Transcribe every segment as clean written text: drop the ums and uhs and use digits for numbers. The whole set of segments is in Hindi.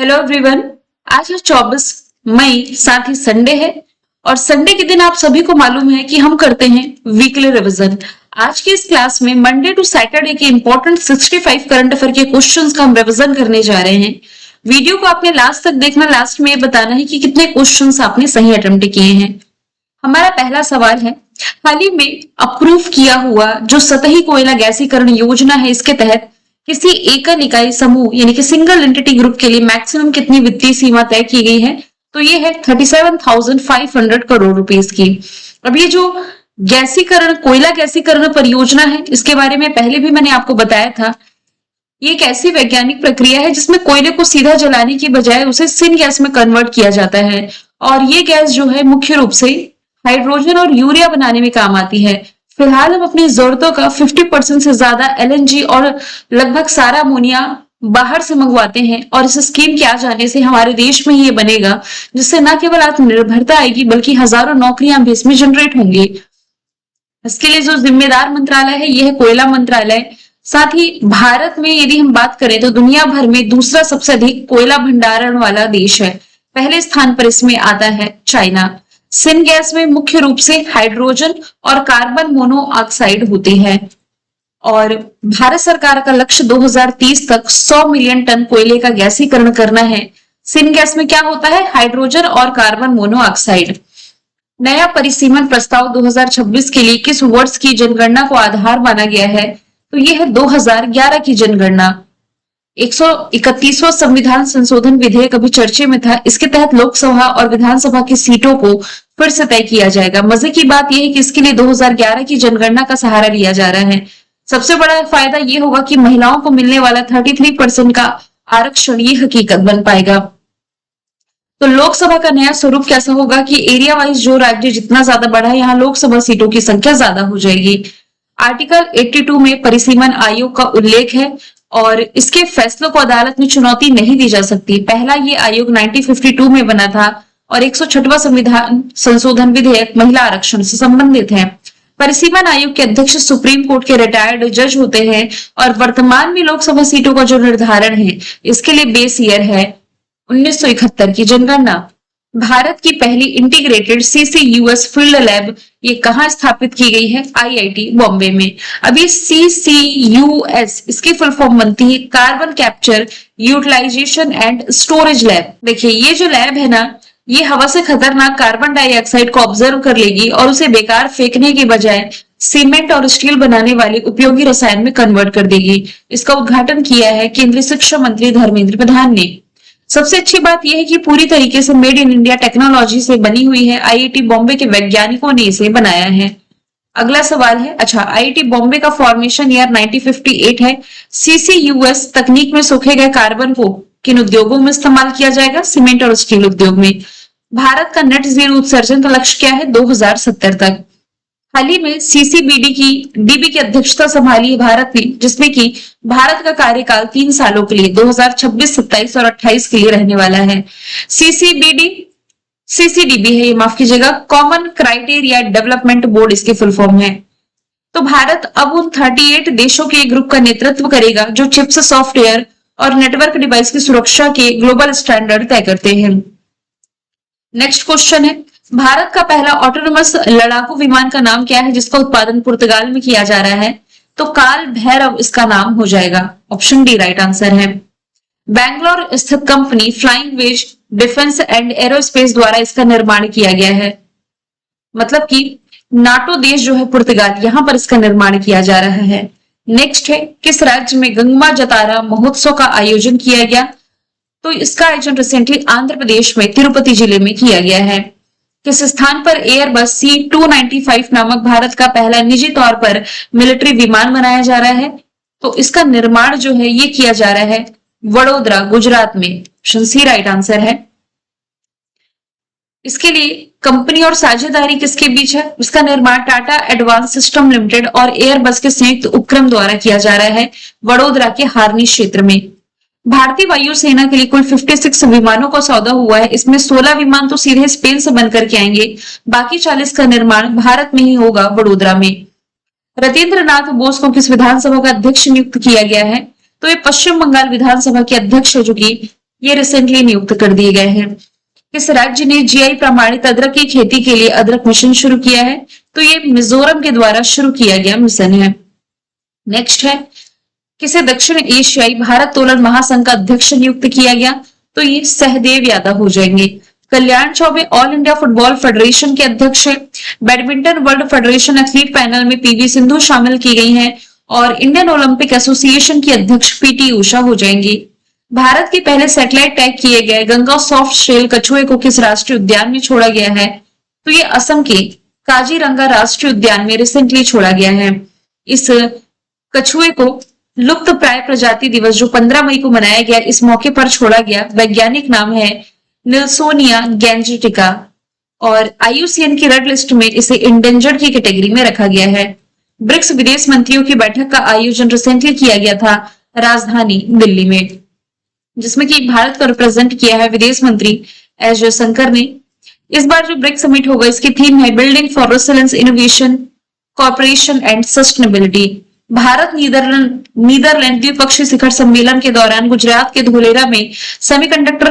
Hello everyone. आज है 24 मई, साथ ही संडे है। और संडे के दिन आप सभी को मालूम है कि हम करते हैं वीकली रिवीजन। आज की इस क्लास में मंडे टू सैटरडे के इंपॉर्टेंट 65 करंट अफेयर के क्वेश्चंस का हम रिवीजन करने जा रहे हैं। वीडियो को आपने लास्ट तक देखना, लास्ट में ये बताना है कि कितने क्वेश्चंस आपने सही अटेम्प्ट किए हैं। हमारा पहला सवाल है, हाल ही में अप्रूव किया हुआ जो सतही कोयला गैसीकरण योजना है, इसके तहत किसी एकल इकाई समूह यानी कि सिंगल एंटिटी ग्रुप के लिए मैक्सिमम कितनी वित्तीय सीमा तय की गई है? तो ये है 37,500 करोड़ रुपीस की। अब ये जो गैसीकरण, कोयला गैसीकरण परियोजना है, इसके बारे में पहले भी मैंने आपको बताया था। ये एक ऐसी वैज्ञानिक प्रक्रिया है जिसमें कोयले को सीधा जलाने की बजाय उसे सिन गैस में कन्वर्ट किया जाता है, और ये गैस जो है मुख्य रूप से हाइड्रोजन और यूरिया बनाने में काम आती है। फिलहाल हम अपनी जरूरतों का 50% से ज्यादा एलएनजी और लगभग सारा अमोनिया बाहर से मंगवाते हैं, और इस स्कीम के आ जाने से हमारे देश में ही ये बनेगा, जिससे न केवल आत्मनिर्भरता आएगी बल्कि हजारों नौकरियां भी इसमें जनरेट होंगी। इसके लिए जो जिम्मेदार मंत्रालय है, यह है कोयला मंत्रालय। साथ ही भारत में यदि हम बात करें तो दुनिया भर में दूसरा सबसे अधिक कोयला भंडारण वाला देश है। पहले स्थान पर इसमें आता है चाइना। सिन गैस में मुख्य रूप से हाइड्रोजन और कार्बन मोनोऑक्साइड होती है, और भारत सरकार का लक्ष्य 2030 तक 100 मिलियन टन कोयले का गैसीकरण करना है। सिन गैस में क्या होता है? हाइड्रोजन और कार्बन मोनोऑक्साइड। नया परिसीमन प्रस्ताव 2026 के लिए किस वर्ष की जनगणना को आधार माना गया है? तो यह है 2011 की जनगणना। 131वां संविधान संशोधन विधेयक अभी चर्चे में था। इसके तहत लोकसभा और विधानसभा की सीटों को फिर से तय किया जाएगा। मजे की बात यह है कि इसके लिए 2011 की जनगणना का सहारा लिया जा रहा है। सबसे बड़ा फायदा यह होगा कि महिलाओं को मिलने वाला 33% का आरक्षण ये हकीकत बन पाएगा। तो लोकसभा का नया स्वरूप कैसा होगा कि एरिया वाइज जो राज्य जितना ज्यादा बढ़ा है, यहाँ लोकसभा सीटों की संख्या ज्यादा हो जाएगी। आर्टिकल 82 में परिसीमन आयोग का उल्लेख है, और इसके फैसलों को अदालत में चुनौती नहीं दी जा सकती। पहला ये आयोग 1952 में बना था, और 106वां संविधान संशोधन विधेयक महिला आरक्षण से संबंधित है। परिसीमन आयोग के अध्यक्ष सुप्रीम कोर्ट के रिटायर्ड जज होते हैं, और वर्तमान में लोकसभा सीटों का जो निर्धारण है, इसके लिए बेस ईयर है 1971 की जनगणना। भारत की पहली इंटीग्रेटेड CCUS फील्ड लैब ये कहाँ स्थापित की गई है? IIT बॉम्बे में। अभी CCUS इसकी फुल फॉर्म बनती है carbon capture utilisation and storage lab. देखिए, ये जो लैब है ना, ये हवा से खतरनाक कार्बन डाइऑक्साइड को ऑब्जर्व कर लेगी और उसे बेकार फेंकने के बजाय सीमेंट और स्टील बनाने वाले उपयोगी रसायन में कन्वर्ट कर देगी। इसका उद्घाटन किया है केंद्रीय शिक्षा मंत्री धर्मेंद्र प्रधान ने। सबसे अच्छी बात यह है कि पूरी तरीके से मेड इन इंडिया टेक्नोलॉजी से बनी हुई है। IIT बॉम्बे के वैज्ञानिकों ने इसे बनाया है। अगला सवाल है, अच्छा, IIT बॉम्बे का फॉर्मेशन ईयर 1958 है। CCUS तकनीक में सोखे गए कार्बन को किन उद्योगों में इस्तेमाल किया जाएगा? सीमेंट और स्टील उद्योग में। भारत का नेट जीरो उत्सर्जन का लक्ष्य क्या है? 2070 तक। हाल ही में CCBD की DB की अध्यक्षता संभाली है भारत ने, जिसमें कि भारत का कार्यकाल 3 सालों के लिए 2026, 27 और 28 के लिए रहने वाला है। CCDB है, ये माफ कीजिएगा, कॉमन क्राइटेरिया डेवलपमेंट बोर्ड इसकी फुल फॉर्म है। तो भारत अब उन 38 देशों के ग्रुप का नेतृत्व करेगा जो चिप्स, सॉफ्टवेयर और नेटवर्क डिवाइस की सुरक्षा के ग्लोबल स्टैंडर्ड तय करते हैं। नेक्स्ट क्वेश्चन है, भारत का पहला ऑटोनोमस लड़ाकू विमान का नाम क्या है जिसका उत्पादन पुर्तगाल में किया जा रहा है? तो काल भैरव इसका नाम हो जाएगा। ऑप्शन डी राइट आंसर है। बैंगलोर स्थित company Flying Wedge Defence and Aerospace द्वारा इसका निर्माण किया गया है। मतलब कि नाटो देश जो है पुर्तगाल, यहां पर इसका निर्माण किया जा रहा है। नेक्स्ट है, किस राज्य में गंगमा जतारा महोत्सव का आयोजन किया गया? तो इसका आयोजन रिसेंटली आंध्र प्रदेश में तिरुपति जिले में किया गया है। किस स्थान पर एयरबस C295 नामक भारत का पहला निजी तौर पर मिलिट्री विमान बनाया जा रहा है? तो इसका निर्माण जो है ये किया जा रहा है वडोदरा, गुजरात में। ऑप्शन सी राइट आंसर है। इसके लिए कंपनी और साझेदारी किसके बीच है? इसका निर्माण टाटा एडवांस सिस्टम लिमिटेड और एयरबस के संयुक्त उपक्रम द्वारा किया जा रहा है वडोदरा के हारनी क्षेत्र में। भारतीय वायुसेना के लिए कुल 56 विमानों का सौदा हुआ है। इसमें 16 विमान तो सीधे स्पेन से बनकर के आएंगे, बाकी 40 का निर्माण भारत में ही होगा, वडोदरा में। रतेंद्र नाथ बोस को किस विधानसभा का अध्यक्ष नियुक्त किया गया है? तो ये पश्चिम बंगाल विधानसभा के अध्यक्ष है, जो कि ये रिसेंटली नियुक्त कर दिए गए हैं। किस राज्य ने जीआई प्रमाणित अदरक की खेती के लिए अदरक मिशन शुरू किया है? तो ये मिजोरम के द्वारा शुरू किया गया मिशन है। नेक्स्ट है, किसे दक्षिण एशियाई भारत तोलन महासंघ का अध्यक्ष नियुक्त किया गया? तो ये सहदेव यादव हो जाएंगे। Kalyan Chaubey all India football federation के अध्यक्ष है। Badminton world federation athlete panel में पीवी सिंधु शामिल की गई हैं और इंडियन ओलंपिक एसोसिएशन की अध्यक्ष पीटी उषा हो जाएंगी। भारत के पहले सैटेलाइट टैग किए गए गंगा सॉफ्ट शेल कछुए को किस राष्ट्रीय उद्यान में छोड़ा गया है? तो ये असम के काजीरंगा राष्ट्रीय उद्यान में रिसेंटली छोड़ा गया है। इस कछुए को लुप्त प्राय प्रजाति दिवस जो 15 मई को मनाया गया, इस मौके पर छोड़ा गया। वैज्ञानिक नाम है निल्सोनिया गैंजेटिका और आईयूसीएन की रेड लिस्ट में इसे इंडेंजर्ड की कैटेगरी में रखा गया है। ब्रिक्स विदेश मंत्रियों की बैठक का आयोजन रिसेंटली किया गया था राजधानी दिल्ली में, जिसमें कि भारत को रिप्रेजेंट किया है विदेश मंत्री एस जयशंकर ने। इस बार जो ब्रिक्स समिट होगा इसकी थीम है building for resilience, innovation, corporation and sustainability. Bharat Netherlands द्विपक्षीय शिखर सम्मेलन के दौरान गुजरात के धोलेरा में सेमीकंडक्टर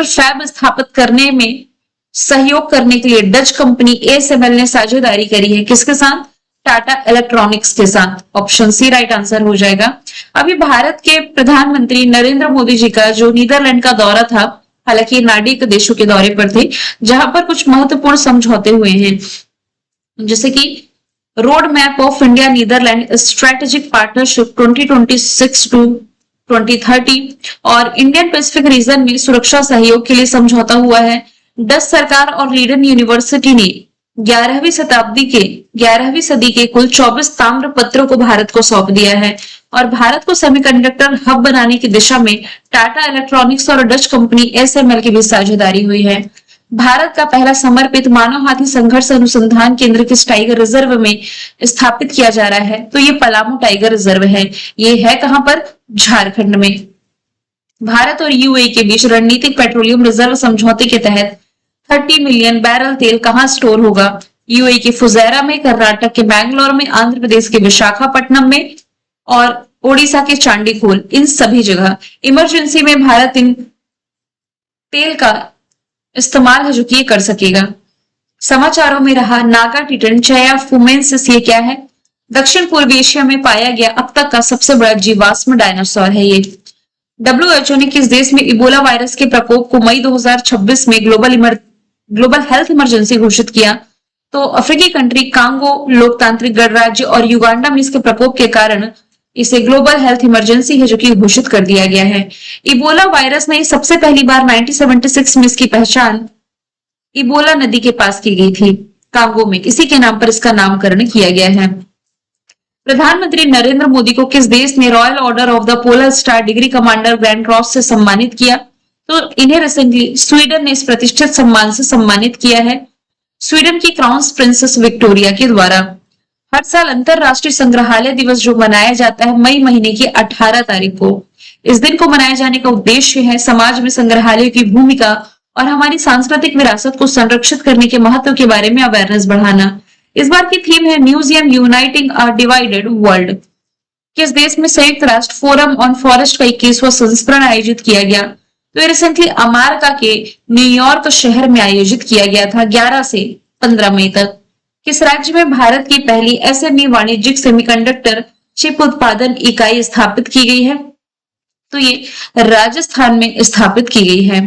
फैब स्थापित करने में सहयोग करने के लिए डच कंपनी एएसएमएल ने साझेदारी करी है। किसके साथ? टाटा इलेक्ट्रॉनिक्स के साथ। ऑप्शन सी राइट आंसर हो जाएगा। अभी भारत के प्रधानमंत्री नरेंद्र मोदी जी का जो नीदरलैंड का दौरा था, हालांकि नार्डिक देशों के दौरे पर थे, जहां पर कुछ महत्वपूर्ण समझौते हुए हैं, जैसे कि road map of India Netherlands strategic partnership 2026 to 2030 और इंडियन पैसिफिक रीजन में सुरक्षा सहयोग के लिए समझौता हुआ है। डच सरकार और लीडन यूनिवर्सिटी ने 11वीं सदी के कुल 24 ताम्र पत्रों को भारत को सौंप दिया है और भारत को सेमीकंडक्टर हब बनाने की दिशा में टाटा इलेक्ट्रॉनिक्स और डच कंपनी एसएमएल की भी साझेदारी हुई है। भारत का पहला समर्पित मानव हाथी संघर्ष अनुसंधान केंद्र किस टाइगर रिजर्व में स्थापित किया जा रहा है? तो ये पलामू टाइगर रिजर्व है। ये है कहां पर? झारखंड में। भारत और यूएई के बीच रणनीतिक पेट्रोलियम रिजर्व समझौते के तहत 30 मिलियन बैरल तेल कहां स्टोर होगा? यूएई के फुजैरा में, कर्नाटक के बैंगलोर में, आंध्र प्रदेश के विशाखापट्टनम में और ओडिशा के चांडीखोल, इन सभी जगह इमरजेंसी में भारत इन तेल का इस्तेमाल है जो कि कर सकेगा। समाचारों में रहा नागा टिटन चया फुमेंसिस, ये क्या है? दक्षिण पूर्व एशिया में पाया गया अब तक का सबसे बड़ा जीवाश्म डायनासोर है ये। डब्ल्यूएचओ ने किस देश में इबोला वायरस के प्रकोप को मई 2026 में ग्लोबल हेल्थ इमरजेंसी घोषित किया? तो अफ्रीकी कंट्री कांगो लोकतांत्रिक गणराज्य और युगांडा में इसके प्रकोप के कारण इसे ग्लोबल हेल्थ इमरजेंसी है जो कि घोषित कर दिया गया है। इबोला वायरस में सबसे पहली बार 1976 में इसकी पहचान इबोला नदी के पास की गई थी कांगो में, इसी के नाम पर इसका नामकरण किया गया है। प्रधानमंत्री नरेंद्र मोदी को किस देश ने royal order of the polar star degree commander grand cross से सम्मानित किया? तो इन्हें रिसेंटली स्वीडन ने इस प्रतिष्ठित सम्मान से सम्मानित किया है, स्वीडन की क्राउन प्रिंसेस विक्टोरिया के द्वारा। हर साल अंतरराष्ट्रीय संग्रहालय दिवस जो मनाया जाता है मई महीने की 18 तारीख को, इस दिन को मनाए जाने का उद्देश्य है समाज में संग्रहालय की भूमिका और हमारी सांस्कृतिक विरासत को संरक्षित करने के महत्व के बारे में अवेयरनेस बढ़ाना। इस बार की थीम है म्यूजियम यूनाइटिंग अ डिवाइडेड वर्ल्ड। किस देश में संयुक्त राष्ट्र फोरम ऑन फॉरेस्ट का 21वां संस्करण आयोजित किया गया? तो ये रिसेंटली अमेरिका के न्यूयॉर्क शहर में आयोजित किया गया था 11 से 15 मई तक। किस राज्य में भारत की पहली एसएमई वाणिज्यिक सेमीकंडक्टर चिप उत्पादन इकाई स्थापित की गई है? तो ये राजस्थान में स्थापित की गई है।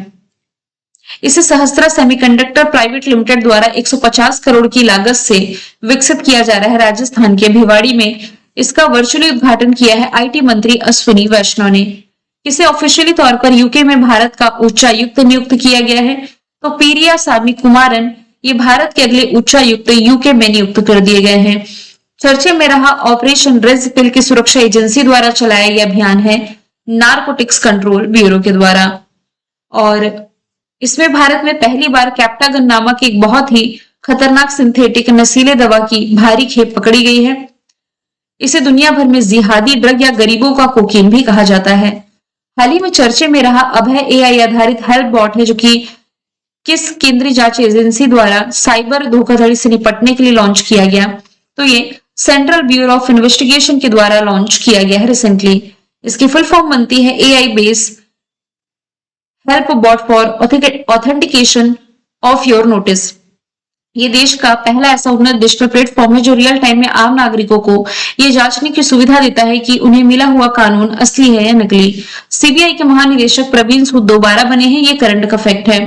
इसे सहस्त्रा सेमीकंडक्टर प्राइवेट लिमिटेड द्वारा 150 करोड़ की लागत से विकसित किया जा रहा है। राजस्थान के भिवाड़ी में इसका वर्चुअली उद्घाटन किया है आईटी मंत्री अश्विनी वैष्णव ने। इसे ऑफिशियली तौर पर यूके में भारत का उच्चायुक्त नियुक्त किया गया है। तो पीरिया सामी कुमारन ये भारत के अगले उच्चायुक्त यूके में नियुक्त कर दिए गए हैं। चर्चे में रहा ऑपरेशन रेड पिल की सुरक्षा एजेंसी द्वारा चलाया गया अभियान है नारकोटिक्स कंट्रोल ब्यूरो के द्वारा और इसमें भारत में पहली बार कैप्टागन नामक एक बहुत ही खतरनाक सिंथेटिक नशीले दवा की भारी खेप पकड़ी गई है। इसे दुनिया भर में जिहादी ड्रग या गरीबों का कोकीन भी कहा जाता है। हाल ही में चर्चे में रहा अभय एआई आधारित हेल्प बॉट है जो कि किस केंद्रीय जांच एजेंसी द्वारा साइबर धोखाधड़ी से निपटने के लिए लॉन्च किया गया? तो ये सेंट्रल ब्यूरो ऑफ इन्वेस्टिगेशन के द्वारा लॉन्च किया गया है रिसेंटली। इसकी फुल फॉर्म बनती है AI base help bot for authentication of your notice. ये देश का पहला ऐसा उन्नत डिजिटल प्लेटफॉर्म है जो रियल टाइम में आम नागरिकों को ये जांचने की सुविधा देता है कि उन्हें मिला हुआ कानून असली है या नकली। सीबीआई के महानिदेशक प्रवीण सूद दोबारा बने हैं, ये करंट का फैक्ट है।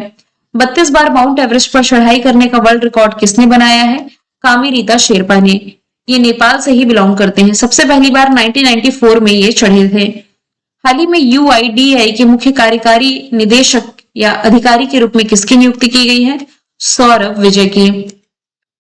32 बार माउंट एवरेस्ट पर चढ़ाई करने का वर्ल्ड रिकॉर्ड किसने बनाया है? कामी रीता शेरपा ने। ये नेपाल से ही बिलोंग करते हैं। सबसे पहली बार 1994 में ये चढ़े थे। हाल ही में UIDAI के मुख्य कार्यकारी निदेशक या अधिकारी के रूप में किसकी नियुक्ति की गई है? सौरभ विजय की।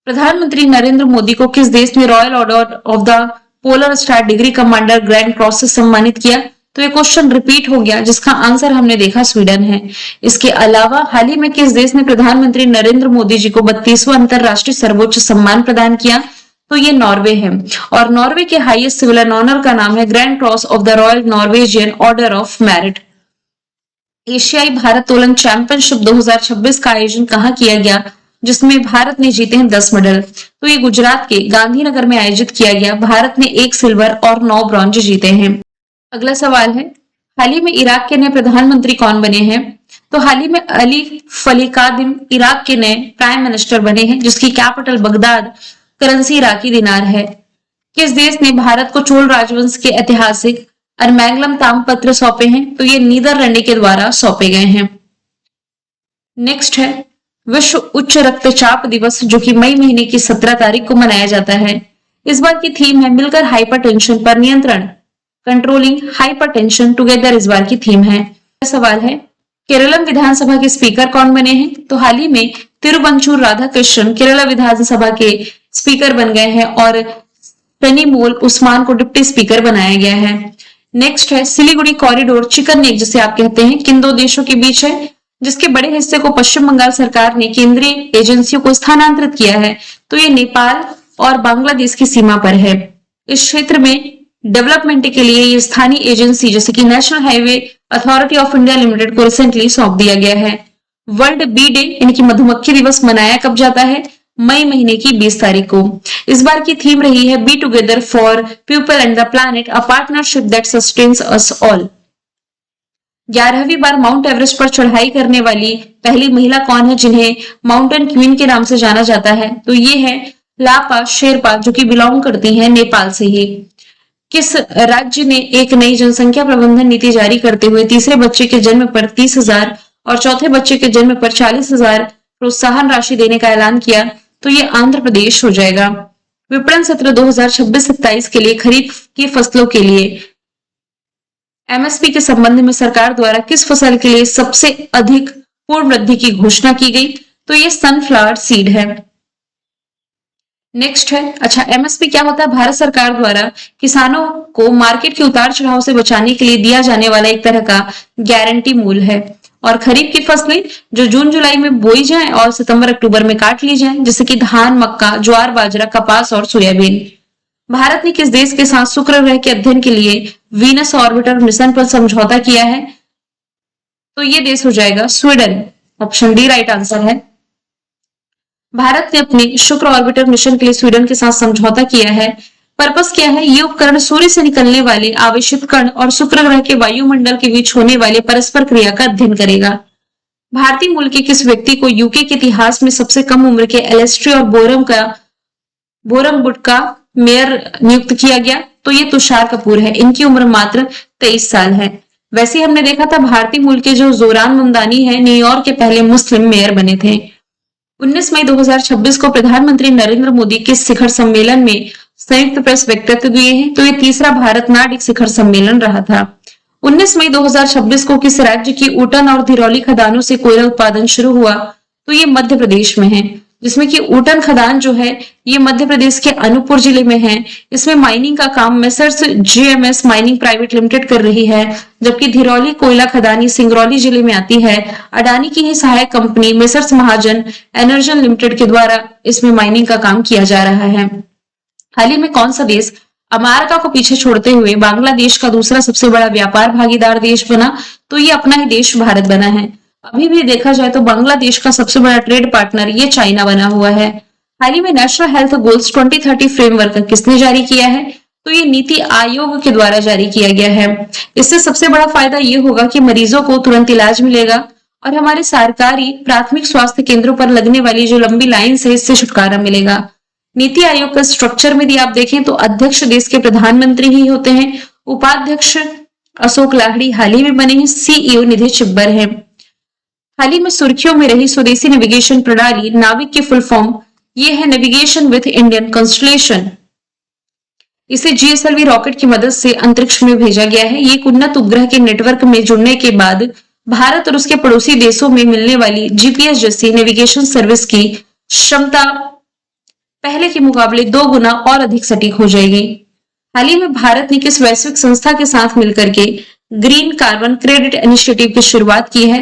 प्रधानमंत्री नरेंद्र मोदी को किस देश ने royal order of the polar star degree commander grand cross से सम्मानित किया? तो ये क्वेश्चन रिपीट हो गया, जिसका आंसर हमने देखा स्वीडन है। इसके अलावा हाल ही में किस देश ने प्रधानमंत्री नरेंद्र मोदी जी को 32वां अंतरराष्ट्रीय सर्वोच्च सम्मान प्रदान किया? तो ये नॉर्वे है। और नॉर्वे के हाईएस्ट सिविल ऑनर का नाम है grand cross of the royal Norwegian order of merit. एशियाई भारोत्तोलन चैंपियनशिप 2026 का आयोजन कहाँ किया गया, जिसमें भारत ने जीते हैं 10 मेडल? तो ये गुजरात के गांधीनगर में आयोजित किया गया। भारत ने 1 सिल्वर और 9 ब्रॉन्ज जीते हैं। अगला सवाल है, हाल ही में इराक के नए प्रधानमंत्री कौन बने हैं? तो हाल ही में अली फलीकादिम इराक के नए प्राइम मिनिस्टर बने हैं, जिसकी कैपिटल बगदाद, करेंसी इराकी दिनार है। किस देश ने भारत को चोल राजवंश के ऐतिहासिक अरमैगलम ताम्रपत्र सौंपे हैं? तो ये नीदरलैंड के द्वारा सौंपे गए हैं। नेक्स्ट है विश्व उच्च रक्तचाप दिवस, जो कि मई महीने की 17 तारीख को मनाया जाता है। इस बार की थीम है मिलकर हाइपरटेंशन पर नियंत्रण, कंट्रोलिंग हाइपरटेंशन टुगेदर इस बार की थीम है। सवाल है, केरलम विधानसभा के स्पीकर कौन बने हैं? तो हाल ही में तिरुवंचूर राधाकृष्णन केरला विधानसभा के स्पीकर बन गए हैं और पेनीमोल उस्मान को डिप्टी स्पीकर बनाया गया है। नेक्स्ट है सिलीगुड़ी कॉरिडोर चिकन नेक जिसे आप कहते हैं किन दो देशों के बीच है, जिसके बड़े हिस्से को पश्चिम बंगाल सरकार ने केंद्रीय एजेंसियों को स्थानांतरित किया है? तो ये नेपाल और बांग्लादेश की सीमा पर है। इस क्षेत्र में डेवलपमेंट के लिए ये स्थानीय एजेंसी जैसे कि national highway authority of India limited को रिसेंटली सौंप दिया गया है। वर्ल्ड बी डे यानी कि मधुमक्खी दिवस मनाया कब जाता है? मई महीने की 20 तारीख को। इस बार की थीम रही है be together for people and the planet, a partnership that sustains us all. 11वीं बार माउंट एवरेस्ट पर चढ़ाई करने वाली पहली महिला कौन है, जिन्हें माउंटेन क्वीन के नाम से जाना जाता है? तो ये है लापा शेरपा, जो कि बिलोंग करती हैं नेपाल से ही। किस राज्य ने एक नई जनसंख्या प्रबंधन नीति जारी करते हुए तीसरे बच्चे के जन्म पर 30,000 और चौथे बच्चे के जन्म पर 40,000 प्रोत्साहन राशि देने का ऐलान किया? तो ये आंध्र प्रदेश हो जाएगा। विपणन सत्र 2026-27 के लिए खरीफ की फसलों के लिए MSP के संबंध में सरकार द्वारा किस फसल के लिए सबसे अधिक पूर्ण वृद्धि की घोषणा की गई? तो ये सनफ्लावर सीड है। नेक्स्ट है, अच्छा MSP क्या होता है? भारत सरकार द्वारा किसानों को मार्केट के उतार चढ़ाव से बचाने के लिए दिया जाने वाला एक तरह का गारंटी मूल्य है। और खरीफ की फसलें जो जून जुलाई में बोई जाएं और सितंबर अक्टूबर में काट ली जाएं, जैसे कि धान, मक्का, ज्वार, बाजरा, कपास और सोयाबीन। भारत ने किस देश के साथ शुक्र ग्रह के अध्ययन के लिए वीनस ऑर्बिटर मिशन पर समझौता किया है? तो ये देश हो जाएगा Sweden. Option D right answer है। भारत ने अपने शुक्र ऑर्बिटर मिशन के लिए स्वीडन के साथ समझौता किया है। पर्पस क्या है? ये उपकरण सूर्य से निकलने वाले आवेशित कण और शुक्र ग्रह के वायुमंडल के बीच होने वाले परस्पर क्रिया का अध्ययन करेगा। भारतीय मूल के किस व्यक्ति को यूके के इतिहास में सबसे कम उम्र के एलेस्ट्री और बोरमबुड का मेयर नियुक्त किया गया? तो ये तुषार कपूर है। इनकी उम्र मात्र 23 साल है। वैसे ही हमने देखा था भारतीय मूल के जो जोरान ममदानी है न्यूयॉर्क के पहले मुस्लिम मेयर बने थे। 19 मई 2026 को प्रधानमंत्री नरेंद्र मोदी किस शिखर सम्मेलन में संयुक्त प्रेस वक्तव्य दिए हैं? तो ये तीसरा भारत नार्डिक शिखर सम्मेलन रहा था। 19 मई 2026 को किस राज्य की ऊटन और धिरौली खदानों से कोयला उत्पादन शुरू हुआ? तो ये मध्य प्रदेश में है, जिसमें कि ऊटन खदान जो है ये मध्य प्रदेश के अनूपपुर जिले में है। इसमें माइनिंग का काम messrs GMS mining private limited कर रही है, जबकि धिरौली कोयला खदान सिंगरौली जिले में आती है। अडानी की ही सहायक कंपनी मेसर्स महाजन एनर्जन लिमिटेड के द्वारा इसमें माइनिंग का काम किया जा रहा है। हाल ही में कौन सा देश अमेरिका को पीछे छोड़ते हुए बांग्लादेश का दूसरा सबसे बड़ा व्यापार भागीदार देश बना? तो ये अपना ही देश भारत बना है। अभी भी देखा जाए तो बांग्लादेश का सबसे बड़ा ट्रेड पार्टनर ये चाइना बना हुआ है। हाल ही में नेशनल हेल्थ गोल्स 2030 फ्रेमवर्क किसने जारी किया है? तो ये नीति आयोग के द्वारा जारी किया गया है। इससे सबसे बड़ा फायदा ये होगा कि मरीजों को तुरंत इलाज मिलेगा और हमारे सरकारी प्राथमिक स्वास्थ्य केंद्रों पर लगने वाली जो लंबी लाइन है इससे छुटकारा मिलेगा। नीति आयोग का स्ट्रक्चर में यदि आप देखें तो अध्यक्ष देश के प्रधानमंत्री ही होते हैं, उपाध्यक्ष अशोक लाहिड़ी हाल ही में बने हैं, सीईओ निधि चिब्बर है। हाल ही में सुर्खियों में रही स्वदेशी नेविगेशन प्रणाली नाविक की फुल फॉर्म ये है नेविगेशन विथ इंडियन कॉन्स्टलेशन। इसे जीएसएलवी रॉकेट की मदद से अंतरिक्ष में भेजा गया है। ये एक उन्नत उपग्रह के नेटवर्क में जुड़ने के बाद भारत और उसके पड़ोसी देशों में मिलने वाली जीपीएस जैसी नेविगेशन सर्विस की क्षमता पहले के मुकाबले 2 गुना और अधिक सटीक हो जाएगी। हाल ही में भारत ने किस वैश्विक संस्था के साथ मिलकर के ग्रीन कार्बन क्रेडिट इनिशिएटिव की शुरुआत की है?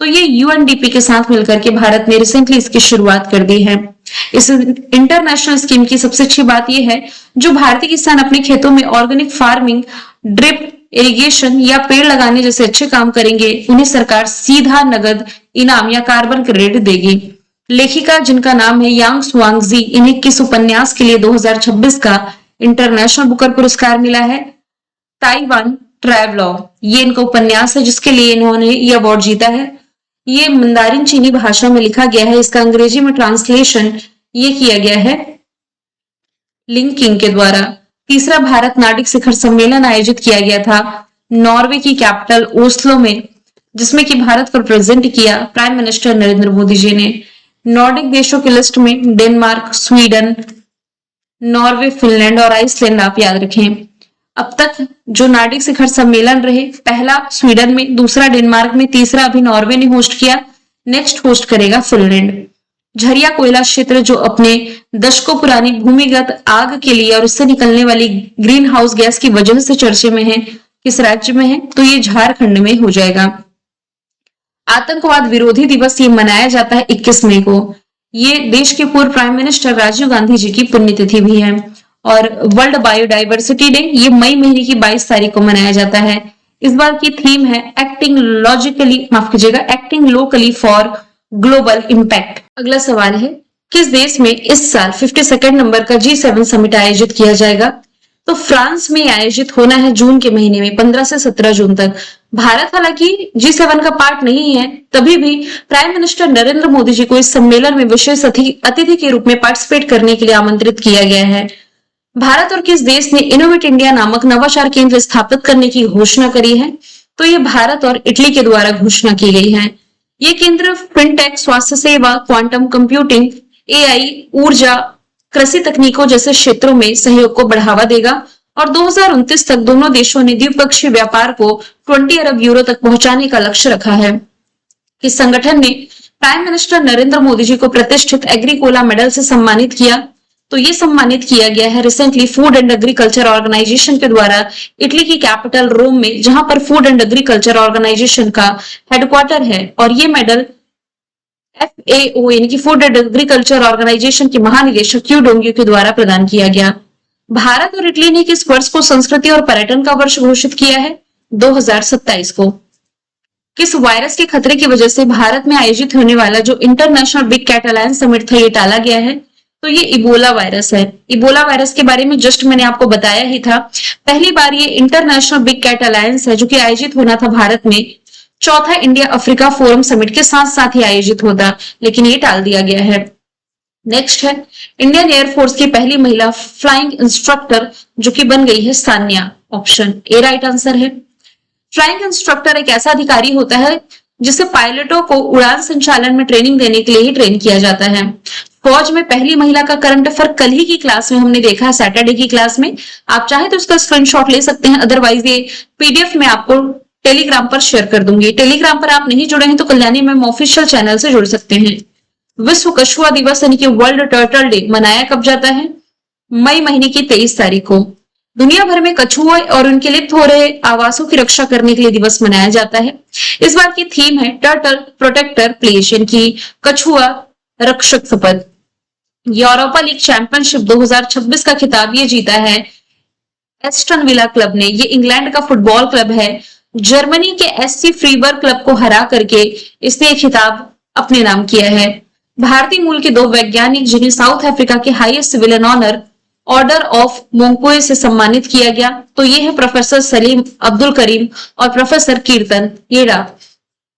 तो ये यूएनडीपी के साथ मिलकर के भारत ने रिसेंटली इसकी शुरुआत कर दी है। इस इंटरनेशनल स्कीम की सबसे अच्छी बात यह है जो भारतीय किसान अपने खेतों में ऑर्गेनिक फार्मिंग, ड्रिप इरिगेशन या पेड़ लगाने जैसे अच्छे काम करेंगे उन्हें सरकार सीधा नगद इनाम या कार्बन क्रेडिट देगी। लेखिका जिनका नाम है यांग स्वांगजी, इन्हें किस उपन्यास के लिए 2026 का इंटरनेशनल बुकर पुरस्कार मिला है? ताइवान ट्रैवलॉग, ये इनका उपन्यास है जिसके लिए इन्होंने ये अवार्ड जीता है। ये मंदारिन चीनी भाषा में लिखा गया है, इसका अंग्रेजी में ट्रांसलेशन ये किया गया है लिंकिंग के द्वारा। तीसरा भारत नाटिक शिखर सम्मेलन आयोजित किया गया था नॉर्वे की कैपिटल ओस्लो में, जिसमें कि भारत को प्रेजेंट किया प्राइम मिनिस्टर नरेंद्र मोदी जी ने। नॉर्डिक देशों की लिस्ट में डेनमार्क, स्वीडन, नॉर्वे, फिनलैंड और आइसलैंड आप याद रखें। अब तक जो नार्डिक शिखर सम्मेलन रहे, पहला स्वीडन में, दूसरा डेनमार्क में, तीसरा अभी नॉर्वे ने होस्ट किया, नेक्स्ट होस्ट करेगा फिनलैंड। झरिया कोयला क्षेत्र जो अपने दशकों पुरानी भूमिगत आग के लिए और उससे निकलने वाली ग्रीन हाउस गैस की वजह से चर्चे में है, किस राज्य में है? तो ये झारखंड में हो जाएगा। आतंकवाद विरोधी दिवस ये मनाया जाता है 21 मई को। ये देश के पूर्व प्राइम मिनिस्टर राजीव गांधी जी की पुण्यतिथि भी है। और वर्ल्ड बायोडाइवर्सिटी डे ये मई महीने की 22 तारीख को मनाया जाता है। इस बार की थीम है एक्टिंग लॉजिकली, माफ कीजिएगा, acting locally for global impact. अगला सवाल है किस देश में इस साल 52nd नंबर का G7 समिट आयोजित किया जाएगा? तो फ्रांस में आयोजित होना है जून के महीने में 15 से 17 जून तक। भारत हालांकि G7 का पार्ट नहीं है, तभी भी प्राइम मिनिस्टर नरेंद्र मोदी जी को इस सम्मेलन में विशेष अतिथि के रूप में पार्टिसिपेट करने के लिए आमंत्रित किया गया है। भारत और किस देश ने इनोवेट इंडिया नामक नवाचार केंद्र स्थापित करने की घोषणा करी है? तो ये भारत और इटली के द्वारा घोषणा की गई है। ये केंद्र फिनटेक, स्वास्थ्य सेवा, क्वांटम कंप्यूटिंग, एआई, ऊर्जा, कृषि तकनीकों जैसे क्षेत्रों में सहयोग को बढ़ावा देगा और 2029 तक दोनों देशों ने द्विपक्षीय व्यापार को 20 अरब यूरो तक पहुंचाने का लक्ष्य रखा है। इस संगठन ने प्राइम मिनिस्टर नरेंद्र मोदी जी को प्रतिष्ठित एग्रीकोला मेडल से सम्मानित किया। तो ये सम्मानित किया गया है recently food and agriculture organisation के द्वारा इटली की कैपिटल रोम में, जहां पर फूड एंड एग्रीकल्चर ऑर्गेनाइजेशन का हेडक्वार्टर है। और ये मेडल FAO यानी कि फूड एंड एग्रीकल्चर ऑर्गेनाइजेशन के महानिदेशक क्यू डोंगियो के द्वारा प्रदान किया गया। भारत और इटली ने किस वर्ष को संस्कृति और पर्यटन का वर्ष घोषित किया है? 2027 को। किस वायरस के खतरे की वजह से भारत में आयोजित होने वाला जो international big cat alliance summit था ये टाला गया है? तो ये इबोला वायरस है। इबोला वायरस के बारे में जस्ट मैंने आपको बताया ही था। पहली बार ये इंटरनेशनल बिग कैट अलायंस है जो कि आयोजित होना था भारत में, चौथा इंडिया अफ्रीका फोरम समिट के साथ साथ ही आयोजित होता, लेकिन ये टाल दिया गया है। नेक्स्ट है इंडियन एयरफोर्स की पहली महिला फ्लाइंग इंस्ट्रक्टर जो कि बन गई है Sanya. Option A right answer है। फ्लाइंग इंस्ट्रक्टर एक ऐसा अधिकारी होता है जिसे पायलटों को उड़ान संचालन में ट्रेनिंग देने के लिए ही ट्रेन किया जाता है। फौज में पहली महिला का करंट अफेयर कल ही की क्लास में हमने देखा है, सैटरडे की क्लास में। आप चाहे तो उसका स्क्रीनशॉट ले सकते हैं, अदरवाइज ये PDF में आपको टेलीग्राम पर शेयर कर दूंगी। टेलीग्राम पर आप नहीं जुड़े हैं तो कल्याणी मैम ऑफिशियल चैनल से जुड़ सकते हैं। विश्व कछुआ दिवस यानी कि वर्ल्ड टर्टल डे मनाया कब जाता है? मई महीने की 23 तारीख को। दुनिया भर में कछुओं और उनके लिप्त हो रहे आवासों की रक्षा करने के लिए दिवस मनाया जाता है। इस बार की थीम है टर्टल प्रोटेक्टर प्लेस यानी कि कछुआ रक्षक शपथ। यूरोपा लीग चैंपियनशिप 2026 का खिताब ये जीता है एस्टन विला क्लब ने। ये इंग्लैंड का फुटबॉल क्लब है। जर्मनी के SC फ्रीबर्ग क्लब को हरा करके इसने खिताब अपने नाम किया है। भारतीय मूल के 2 वैज्ञानिक जिन्हें साउथ अफ्रीका के highest civilian honour order of मोंकोए से सम्मानित किया गया। तो ये है प्रोफेसर सलीम अब्दुल करीम और प्रोफेसर कीर्तन। ये रहा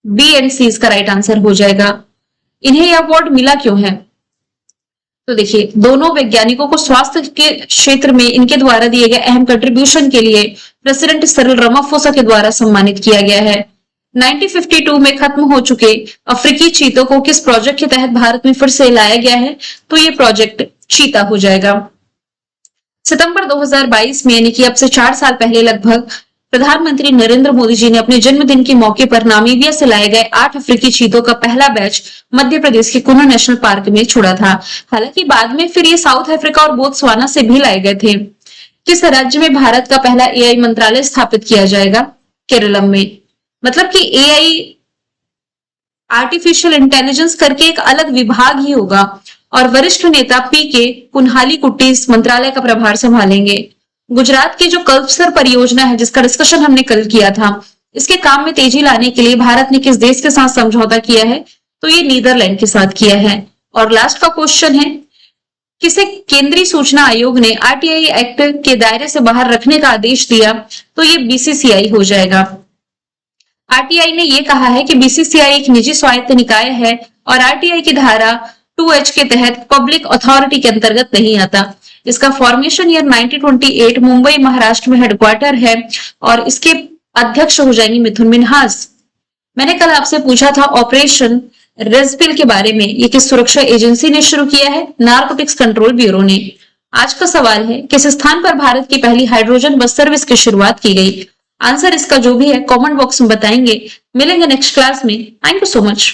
बी एंड सी इसका राइट आंसर हो जाएगा। इन्हें यह अवार्ड मिला क्यों है? तो देखिए, दोनों वैज्ञानिकों को स्वास्थ्य के क्षेत्र में इनके द्वारा दिए गए अहम कंट्रीब्यूशन के लिए प्रेसिडेंट सिरिल रामाफोसा के द्वारा सम्मानित किया गया है। 1952 में खत्म हो चुके अफ्रीकी चीतों को किस प्रोजेक्ट के तहत भारत में फिर से लाया गया है? तो ये प्रोजेक्ट चीता हो जाएगा। सितंबर 2022 में यानी कि अब से 4 साल पहले लगभग प्रधानमंत्री नरेंद्र मोदी जी ने अपने जन्मदिन के मौके पर नामीबिया से लाए गए 8 अफ्रीकी चीतों का पहला बैच मध्य प्रदेश के कुनो नेशनल पार्क में छोड़ा था। हालांकि बाद में फिर ये साउथ अफ्रीका और बोत्सवाना से भी लाए गए थे। किस राज्य में भारत का पहला एआई मंत्रालय स्थापित किया जाएगा? केरलम में। मतलब कि एआई आर्टिफिशियल इंटेलिजेंस करके एक अलग विभाग ही होगा और वरिष्ठ नेता पीके कुन्हाली कुट्टी इस मंत्रालय का प्रभार संभालेंगे। गुजरात की जो कल्पसर परियोजना है जिसका डिस्कशन हमने कल किया था, इसके काम में तेजी लाने के लिए भारत ने किस देश के साथ समझौता किया है? तो ये नीदरलैंड के साथ किया है। और लास्ट का क्वेश्चन है, किसे केंद्रीय सूचना आयोग ने आरटीआई एक्ट के दायरे से बाहर रखने का आदेश दिया? तो ये बीसीसीआई हो जाएगा। आरटीआई ने यह कहा है कि बीसीसीआई एक निजी स्वायत्त निकाय है और आरटीआई की धारा 2H के तहत पब्लिक अथॉरिटी के अंतर्गत नहीं आता। इसका फॉर्मेशन ईयर 1928 मुंबई महाराष्ट्र में हेडक्वार्टर है और इसके अध्यक्ष हो जाएंगे मिथुन मिन्हास। मैंने कल आपसे पूछा था ऑपरेशन रेडपिल के बारे में, ये किस सुरक्षा एजेंसी ने शुरू किया है? नारकोटिक्स कंट्रोल ब्यूरो ने। आज का सवाल है, किस स्थान पर भारत की पहली हाइड्रोजन बस सर्विस की शुरुआत की गई? आंसर इसका जो भी है कमेंट बॉक्स में बताएंगे। मिलेंगे नेक्स्ट क्लास में। Thank you so much.